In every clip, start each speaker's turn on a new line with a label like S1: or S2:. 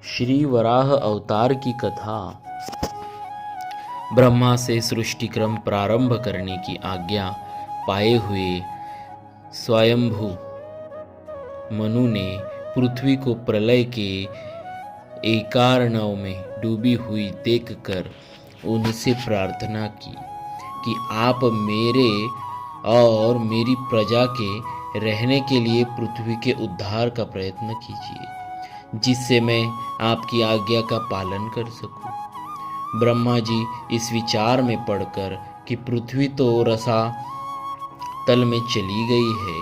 S1: श्री वराह अवतार की कथा। ब्रह्मा से सृष्टि क्रम प्रारंभ करने की आज्ञा पाए हुए स्वयंभू मनु ने पृथ्वी को प्रलय के एकार्णव में डूबी हुई देखकर उनसे प्रार्थना की कि आप मेरे और मेरी प्रजा के रहने के लिए पृथ्वी के उद्धार का प्रयत्न कीजिए, जिससे मैं आपकी आज्ञा का पालन कर सकूं। ब्रह्मा जी इस विचार में पड़कर कि पृथ्वी तो रसा तल में चली गई है,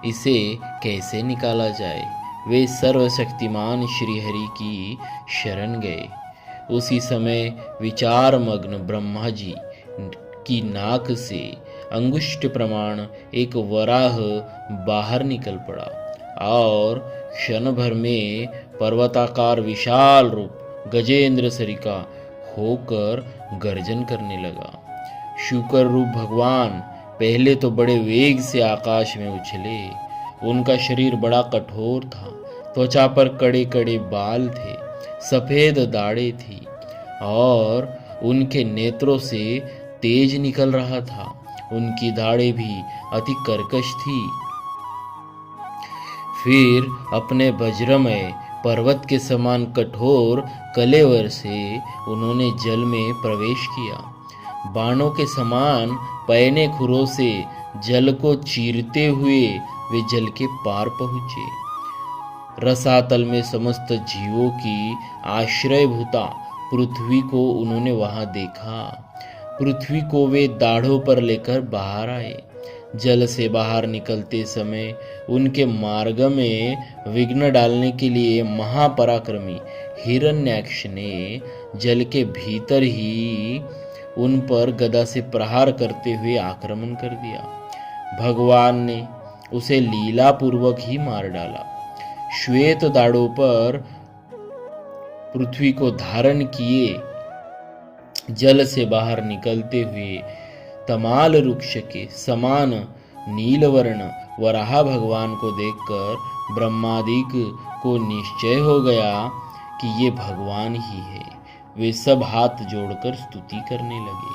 S1: इसे कैसे निकाला जाए, वे सर्वशक्तिमान श्रीहरि की शरण गए। उसी समय विचार मग्न ब्रह्मा जी की नाक से अंगुष्ठ प्रमाण एक वराह बाहर निकल पड़ा और क्षण भर में पर्वताकार विशाल रूप गजेंद्र सरिका होकर गर्जन करने लगा। शुकर रूप भगवान पहले तो बड़े वेग से आकाश में उछले। उनका शरीर बड़ा कठोर था, त्वचा पर कड़े कड़े बाल थे, सफेद दाढ़ें थी और उनके नेत्रों से तेज निकल रहा था। उनकी दाढ़ें भी अति कर्कश थी। फिर अपने वज्रमय पर्वत के समान कठोर कलेवर से उन्होंने जल में प्रवेश किया। बाणों के समान पैने खुरों से जल को चीरते हुए वे जल के पार पहुँचे। रसातल में समस्त जीवों की आश्रयभूता पृथ्वी को उन्होंने वहां देखा। पृथ्वी को वे दाढ़ों पर लेकर बाहर आए। जल से बाहर निकलते समय उनके मार्ग में विघ्न डालने के लिए महापराक्रमी हिरण्याक्ष ने जल के भीतर ही उन पर गदा से प्रहार करते हुए आक्रमण कर दिया। भगवान ने उसे लीलापूर्वक ही मार डाला। श्वेत दाढ़ों पर पृथ्वी को धारण किए जल से बाहर निकलते हुए तमाल वृक्ष के समान नीलवर्ण वराह भगवान को देखकर ब्रह्मादिक को निश्चय हो गया कि ये भगवान ही है। वे सब हाथ जोड़कर स्तुति करने लगे।